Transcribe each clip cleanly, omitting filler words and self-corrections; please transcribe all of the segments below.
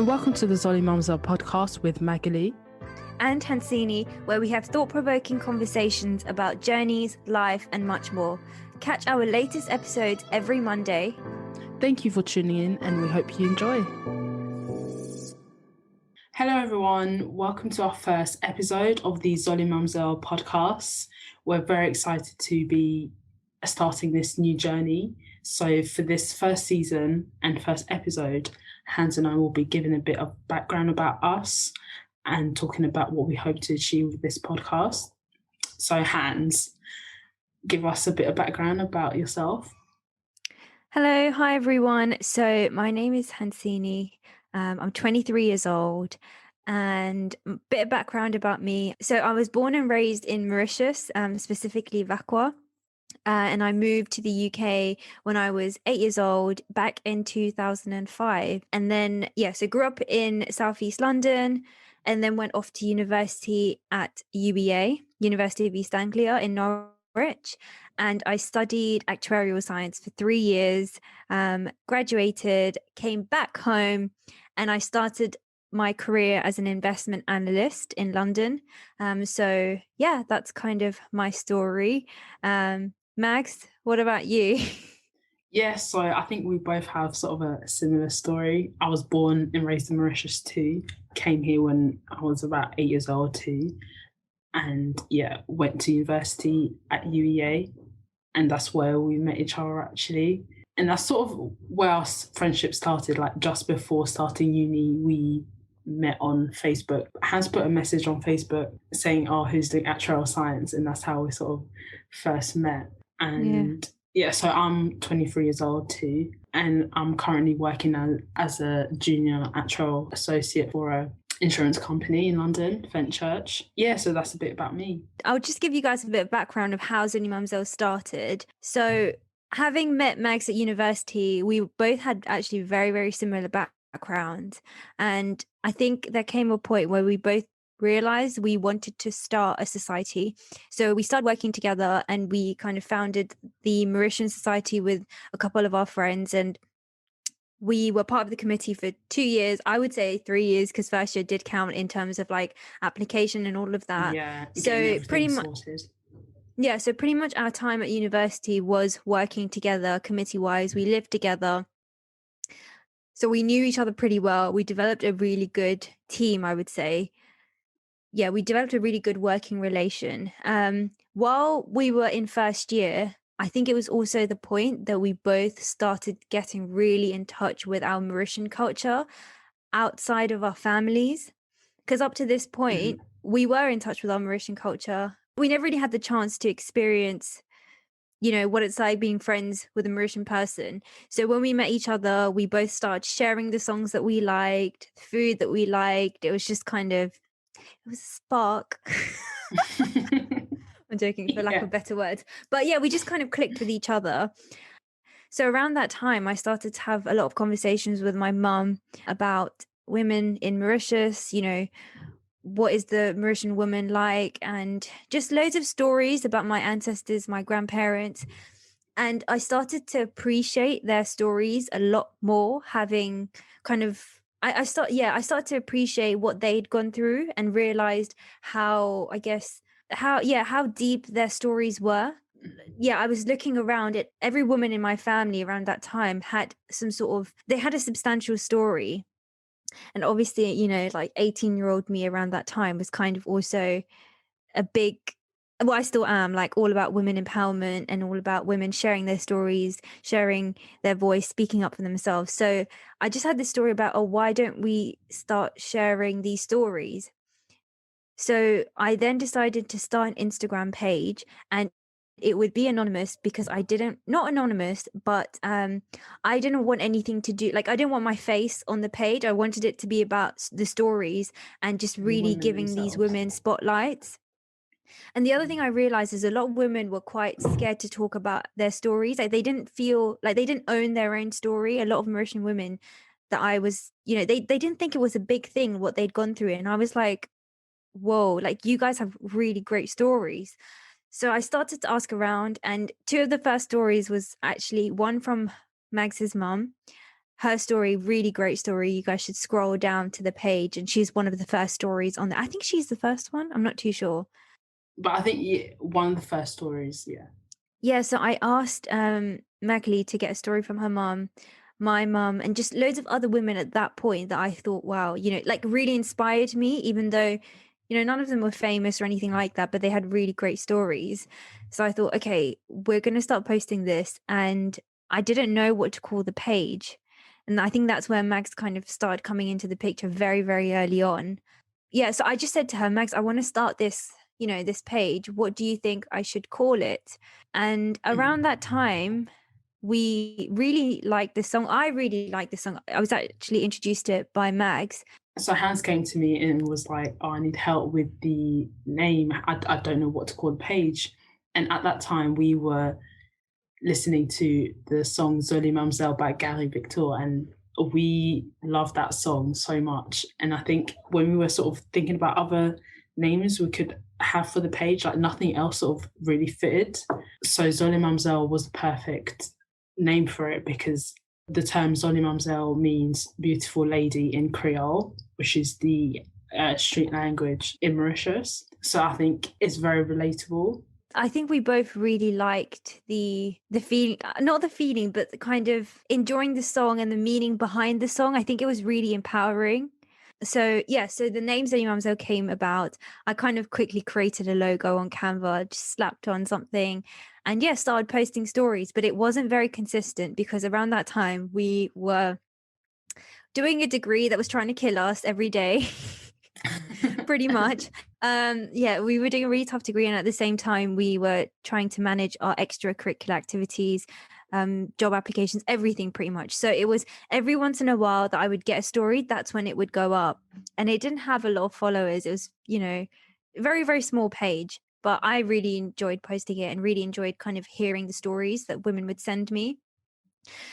and welcome to the Zoli Mamzel podcast with Magalie and Hansinee, where we have thought-provoking conversations about journeys, life, and much more. Catch our latest episodes every Monday. Thank you for tuning in, and we hope you enjoy. Hello everyone, welcome to our first episode of the Zoli Mamzel podcast. We're very excited to be starting this new journey. So for this first season and first episode, Hans and I will be giving a bit of background about us and talking about what we hope to achieve with this podcast. So Hans, give us a bit of background about yourself. Hello, hi everyone. So my name is Hansinee. I'm 23 years old, and a bit of background about me. So I was born and raised in Mauritius, specifically Vakwa. And I moved to the UK when I was 8 years old back in 2005. And then, so grew up in Southeast London and then went off to university at UEA, University of East Anglia in Norwich. And I studied actuarial science for 3 years, graduated, came back home, and I started my career as an investment analyst in London. So that's kind of my story. Mags, what about you? Yes, so I think we both have sort of a similar story. I was born and raised in Mauritius too. Came here when I was about 8 years old too. And went to university at UEA. And that's where we met each other actually. And that's sort of where our friendship started, like just before starting uni, we met on Facebook. Hans put a message on Facebook saying, who's doing actuarial science? And that's how we sort of first met. And so I'm 23 years old too, and I'm currently working as a junior actuarial associate for a insurance company in London, Fenchurch. So that's a bit about me. I'll just give you guys a bit of background of how Zoli Mamzel started. So having met Mags at university, we both had actually very, very similar backgrounds. And I think there came a point where we both realized we wanted to start a society. So we started working together and we kind of founded the Mauritian Society with a couple of our friends, and we were part of the committee for 2 years. I would say 3 years, because first year did count in terms of like application and all of that. So pretty much so pretty much our time at university was working together committee wise. We lived together, so we knew each other pretty well. We developed a really good team, I would say. We developed a really good working relation. While we were in first year, I think it was also the point that we both started getting really in touch with our Mauritian culture outside of our families. Because up to this point, we were in touch with our Mauritian culture. We never really had the chance to experience, what it's like being friends with a Mauritian person. So when we met each other, we both started sharing the songs that we liked, the food that we liked. It was just it was a spark. I'm joking, for lack of better words. But we just kind of clicked with each other. So around that time, I started to have a lot of conversations with my mum about women in Mauritius, what is the Mauritian woman like, and just loads of stories about my ancestors, my grandparents. And I started to appreciate their stories a lot more, having kind of I started to appreciate what they'd gone through and realized how deep their stories were. I was looking around at every woman in my family around that time had they had a substantial story. And obviously, like 18-year-old me around that time was kind of also I still am, like, all about women empowerment and all about women sharing their stories, sharing their voice, speaking up for themselves. So I just had this story about, why don't we start sharing these stories? So I then decided to start an Instagram page, and it would be anonymous because I didn't want anything to do, like, I didn't want my face on the page. I wanted it to be about the stories and just really giving these women spotlights. And the other thing I realized is a lot of women were quite scared to talk about their stories. Like, they didn't feel like they didn't own their own story. A lot of Mauritian women that I was, they didn't think it was a big thing what they'd gone through. And I was like, whoa, like, you guys have really great stories. So I started to ask around, and two of the first stories was actually one from Mags's mum, her story, really great story. You guys should scroll down to the page, and she's one of the first stories on there. I think she's the first one. I'm not too sure. But I think one of the first stories, yeah. Yeah, so I asked Magalie to get a story from her mum, my mum, and just loads of other women at that point that I thought, wow, like really inspired me, even though, none of them were famous or anything like that, but they had really great stories. So I thought, okay, we're going to start posting this. And I didn't know what to call the page. And I think that's where Mags kind of started coming into the picture very, very early on. Yeah, so I just said to her, Mags, I want to start this, this page. What do you think I should call it? And around that time, we really liked this song. I really liked this song. I was actually introduced to it by Mags. So Hans came to me and was like, oh, I need help with the name. I don't know what to call the page. And at that time, we were listening to the song Zoli Mamzel by Gary Victor, and we loved that song so much. And I think when we were sort of thinking about other names we could have for the page, like nothing else sort of really fitted. So Zoli Mamzel was the perfect name for it, because the term Zoli Mamzel means beautiful lady in Creole, which is the street language in Mauritius. So I think it's very relatable. I think we both really liked the feeling, not the feeling, but the kind of enjoying the song and the meaning behind the song. I think it was really empowering. So yeah, so the name Zoli Mamzel came about. I kind of quickly created a logo on Canva, just slapped on something, and yeah, started posting stories. But it wasn't very consistent because around that time we were doing a degree that was trying to kill us every day. Pretty much. Yeah, we were doing a really tough degree, and at the same time we were trying to manage our extracurricular activities, job applications, everything pretty much. So it was every once in a while that I would get a story, that's when it would go up. And it didn't have a lot of followers. It was, very, very small page, but I really enjoyed posting it and really enjoyed kind of hearing the stories that women would send me.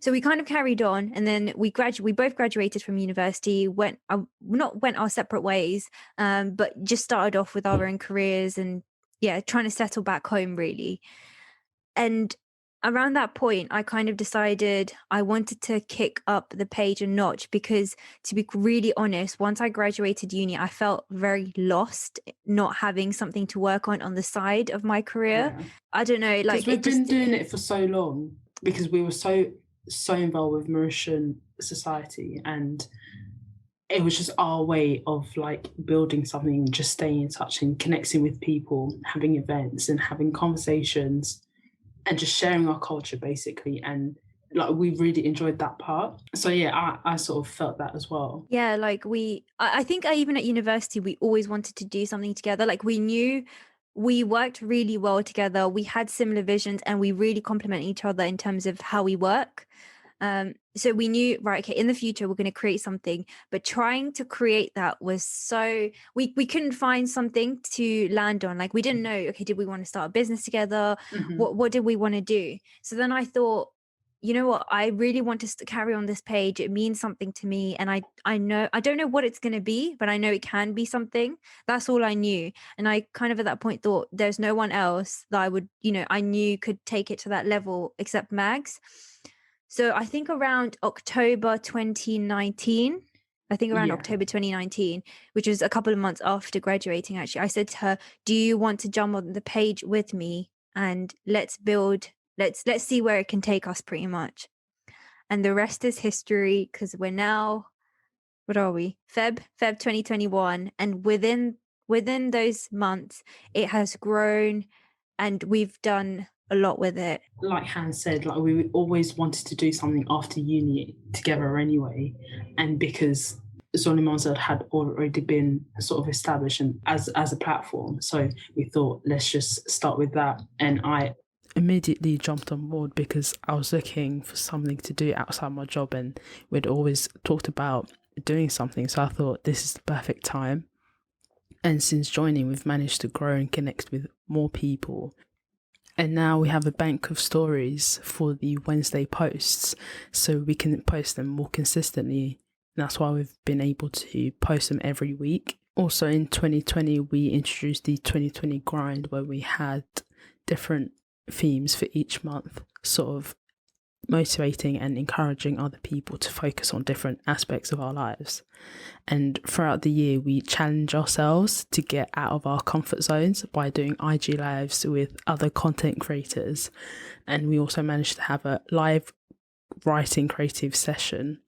So we kind of carried on, and then we both graduated from university, not went our separate ways, but just started off with our own careers and yeah, trying to settle back home really. And around that point, I kind of decided I wanted to kick up the page a notch, because to be really honest, once I graduated uni, I felt very lost not having something to work on the side of my career. Yeah. I don't know, like we've been doing it for so long, because we were so involved with Mauritian society, and it was just our way of like building something, just staying in touch and connecting with people, having events and having conversations and just sharing our culture basically. And like we really enjoyed that part. So yeah, I sort of felt that as well. Yeah, like I think even at university we always wanted to do something together. Like we knew we worked really well together, we had similar visions, and we really complement each other in terms of how we work. So we knew, right, okay, in the future we're going to create something, but trying to create that was so we couldn't find something to land on. Like we didn't know, okay, did we want to start a business together? Mm-hmm. What did we want to do? So then I thought, you know what, I really want to carry on this page. It means something to me, and I know, I don't know what it's going to be, but I know it can be something. That's all I knew. And I kind of at that point thought there's no one else that I would, I knew could take it to that level except Mags. So I think around October 2019, October 2019, which was a couple of months after graduating, actually, I said to her, do you want to jump on the page with me and let's see where it can take us, pretty much. And the rest is history, because we're now, what are we? Feb 2021. And within those months, it has grown and we've done a lot with it. Like Hans said, like we always wanted to do something after uni together anyway, and because Zoli Mamzel had already been sort of established as a platform, so we thought let's just start with that. And I immediately jumped on board because I was looking for something to do outside my job, and we'd always talked about doing something, so I thought this is the perfect time. And since joining, we've managed to grow and connect with more people. And now we have a bank of stories for the Wednesday posts, so we can post them more consistently. And that's why we've been able to post them every week. Also in 2020, we introduced the 2020 grind, where we had different themes for each month, sort of motivating and encouraging other people to focus on different aspects of our lives. And throughout the year, we challenge ourselves to get out of our comfort zones by doing IG lives with other content creators. And we also managed to have a live writing creative session.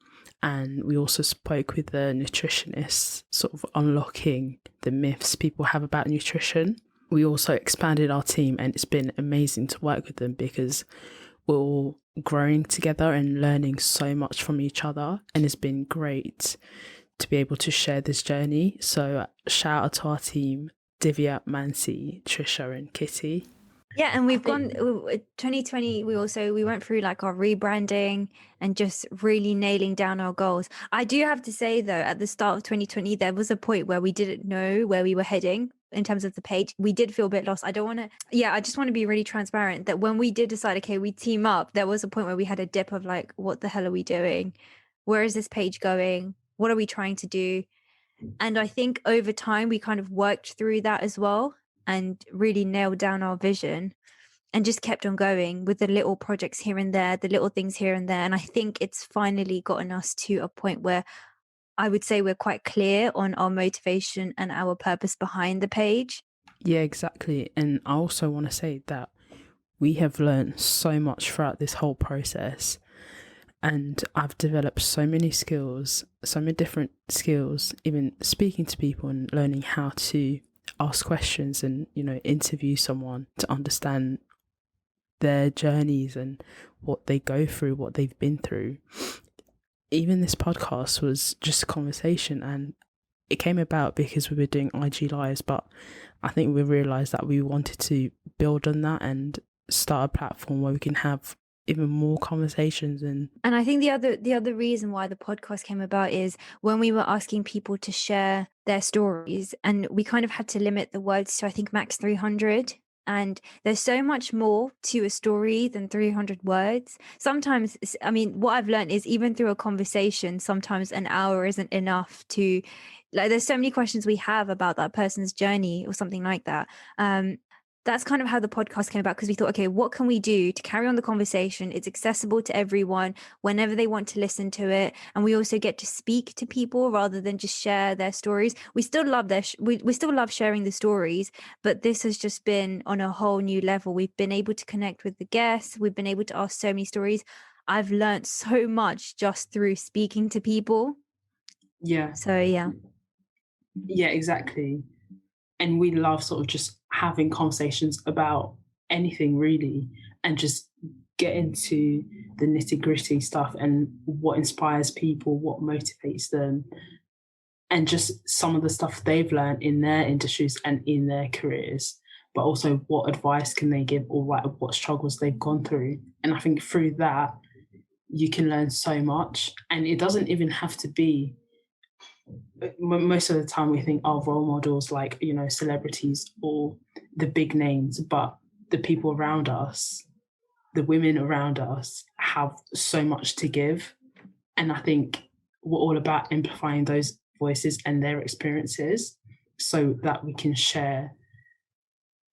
And we also spoke with the nutritionists, sort of unlocking the myths people have about nutrition. We also expanded our team, and it's been amazing to work with them because we're all growing together and learning so much from each other. And it's been great to be able to share this journey. So shout out to our team, Divya, Mansi, Trisha and Kitty. Yeah, and we've gone 2020. We went through like our rebranding and just really nailing down our goals. I do have to say though, at the start of 2020, there was a point where we didn't know where we were heading in terms of the page. We did feel a bit lost. I just want to be really transparent that when we did decide, okay, we team up, there was a point where we had a dip of like, what the hell are we doing? Where is this page going? What are we trying to do? And I think over time we kind of worked through that as well and really nailed down our vision and just kept on going with the little projects here and there, the little things here and there. And I think it's finally gotten us to a point where I would say we're quite clear on our motivation and our purpose behind the page. Yeah, exactly. And I also want to say that we have learned so much throughout this whole process. And I've developed so many skills, so many different skills, even speaking to people and learning how to ask questions and, interview someone to understand their journeys and what they go through, what they've been through. Even this podcast was just a conversation, and it came about because we were doing IG lives, but I think we realised that we wanted to build on that and start a platform where we can have even more conversations. And I think the other reason why the podcast came about is when we were asking people to share their stories, and we kind of had to limit the words to I think max 300. And there's so much more to a story than 300 words. Sometimes, I mean, what I've learned is even through a conversation, sometimes an hour isn't enough to, like, there's so many questions we have about that person's journey or something like that. That's kind of how the podcast came about, because we thought, okay, what can we do to carry on the conversation? It's accessible to everyone whenever they want to listen to it. And we also get to speak to people rather than just share their stories. We still love we still love sharing the stories, but this has just been on a whole new level. We've been able to connect with the guests. We've been able to ask so many stories. I've learned so much just through speaking to people. Yeah. So, yeah. Yeah, exactly. And we love sort of just having conversations about anything really, and just get into the nitty-gritty stuff and what inspires people, what motivates them, and just some of the stuff they've learned in their industries and in their careers, but also what advice can they give, or what struggles they've gone through. And I think through that you can learn so much. And it doesn't even have to be, most of the time we think of role models like, celebrities or the big names, but the people around us, the women around us, have so much to give. And I think we're all about amplifying those voices and their experiences so that we can share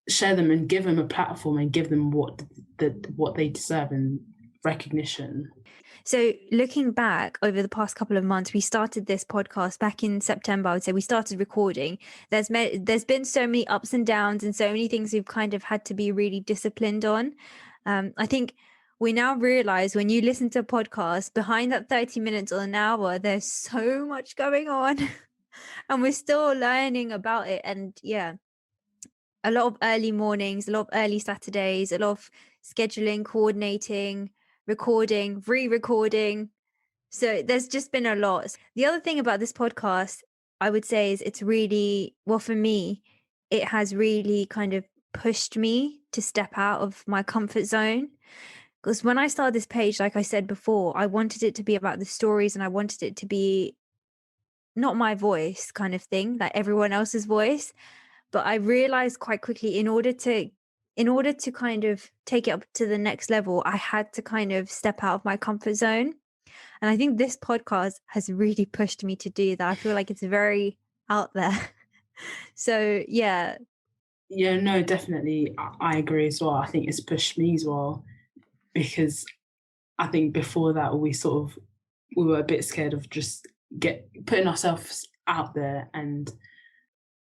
them and give them a platform and give them what they deserve and recognition. So looking back over the past couple of months, we started this podcast back in September. I would say we started recording. There's been so many ups and downs and so many things we've kind of had to be really disciplined on. I think we now realize when you listen to a podcast, behind that 30 minutes or an hour, there's so much going on and we're still learning about it. And yeah, a lot of early mornings, a lot of early Saturdays, a lot of scheduling, coordinating, recording, re-recording. So there's just been a lot. The other thing about this podcast, I would say, is it's really, well, for me, it has really kind of pushed me to step out of my comfort zone. Because when I started this page, like I said before, I wanted it to be about the stories, and I wanted it to be not my voice kind of thing, like everyone else's voice. But I realized quite quickly, in order to kind of take it up to the next level, I had to kind of step out of my comfort zone. And I think this podcast has really pushed me to do that. I feel like it's very out there. So, yeah. Yeah, no, definitely. I agree as well. I think it's pushed me as well, because I think before that we were a bit scared of just putting ourselves out there. And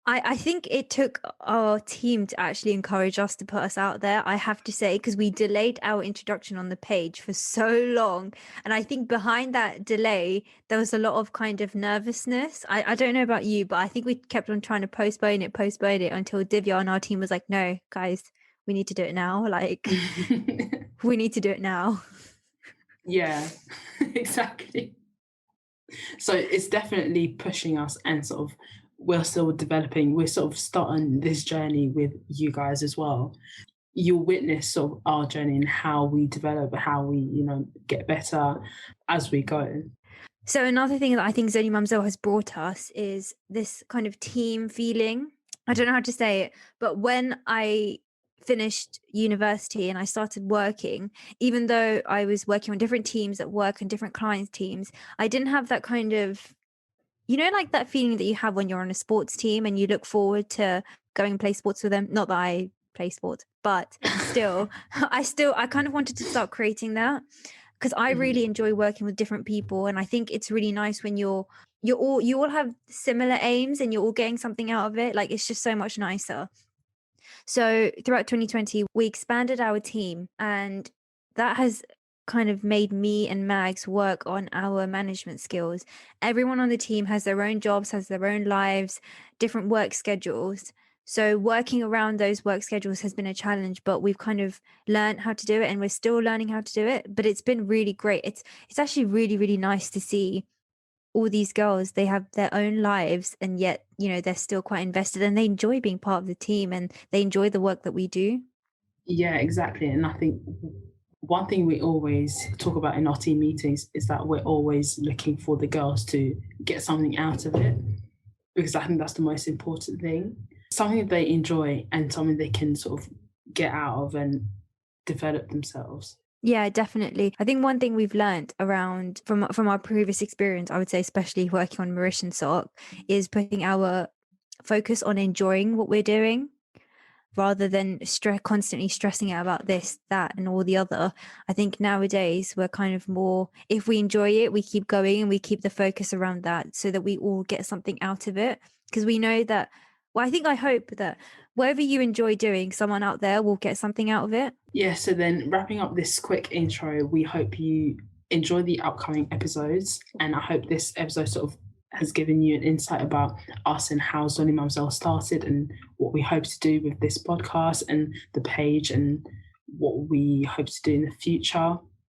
I think it took our team to actually encourage us to put us out there, I have to say, because we delayed our introduction on the page for so long. And I think behind that delay, there was a lot of kind of nervousness. I don't know about you, but I think we kept on trying to postpone it until Divya on our team was like, no, guys, we need to do it now. Like, we need to do it now. Yeah, exactly. So it's definitely pushing us, and sort of we're still developing. We're sort of starting this journey with you guys as well. You'll witness sort of our journey and how we develop, how we, get better as we go. So another thing that I think Zoli Mamzel has brought us is this kind of team feeling. I don't know how to say it, but when I finished university and I started working, even though I was working on different teams at work and different clients' teams, I didn't have that kind of, like that feeling that you have when you're on a sports team and you look forward to going and play sports with them. Not that I play sports, but still, I kind of wanted to start creating that, because I really enjoy working with different people. And I think it's really nice when you all have similar aims and you're all getting something out of it. Like, it's just so much nicer. So throughout 2020, we expanded our team, and that has kind of made me and Mags work on our management skills. Everyone on the team has their own jobs, has their own lives, different work schedules. So working around those work schedules has been a challenge, but we've kind of learned how to do it, and we're still learning how to do it. But it's been really great. It's actually really, really nice to see all these girls. They have their own lives, and yet, they're still quite invested, and they enjoy being part of the team, and they enjoy the work that we do. Yeah, exactly. And I think one thing we always talk about in our team meetings is that we're always looking for the girls to get something out of it, because I think that's the most important thing. Something that they enjoy and something they can sort of get out of and develop themselves. Yeah, definitely. I think one thing we've learned around from our previous experience, I would say, especially working on Mauritian sock, is putting our focus on enjoying what we're doing rather than constantly stressing out about this, that, and all the other. I think nowadays we're kind of more, if we enjoy it, we keep going and we keep the focus around that so that we all get something out of it. Because we know that, I hope that whatever you enjoy doing, someone out there will get something out of it. Yeah, so then wrapping up this quick intro, we hope you enjoy the upcoming episodes, and I hope this episode sort of has given you an insight about us and how Zoli Mamzel started and what we hope to do with this podcast and the page and what we hope to do in the future.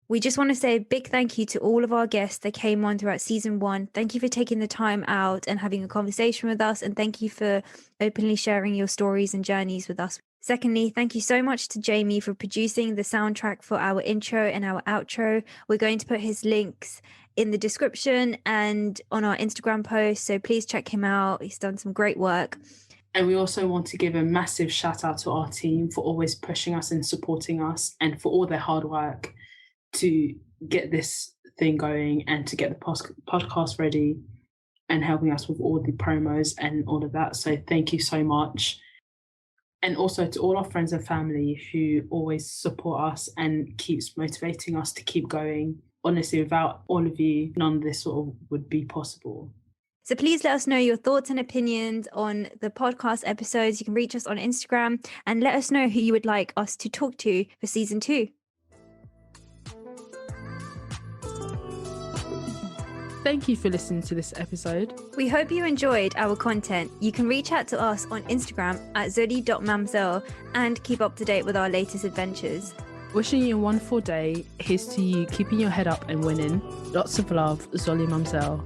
We just want to say a big thank you to all of our guests that came on throughout season 1. Thank you for taking the time out and having a conversation with us. And thank you for openly sharing your stories and journeys with us. Secondly, thank you so much to Jamie for producing the soundtrack for our intro and our outro. We're going to put his links in the description and on our Instagram post, so please check him out. He's done some great work. And we also want to give a massive shout out to our team for always pushing us and supporting us, and for all their hard work to get this thing going and to get the podcast ready and helping us with all the promos and all of that. So thank you so much. And also to all our friends and family who always support us and keeps motivating us to keep going. Honestly, without all of you, none of this sort of would be possible. So please let us know your thoughts and opinions on the podcast episodes. You can reach us on Instagram and let us know who you would like us to talk to for season 2. Thank you for listening to this episode. We hope you enjoyed our content. You can reach out to us on Instagram at zoli.mamzel and keep up to date with our latest adventures. Wishing you a wonderful day. Here's to you keeping your head up and winning. Lots of love, Zoli Mamzel.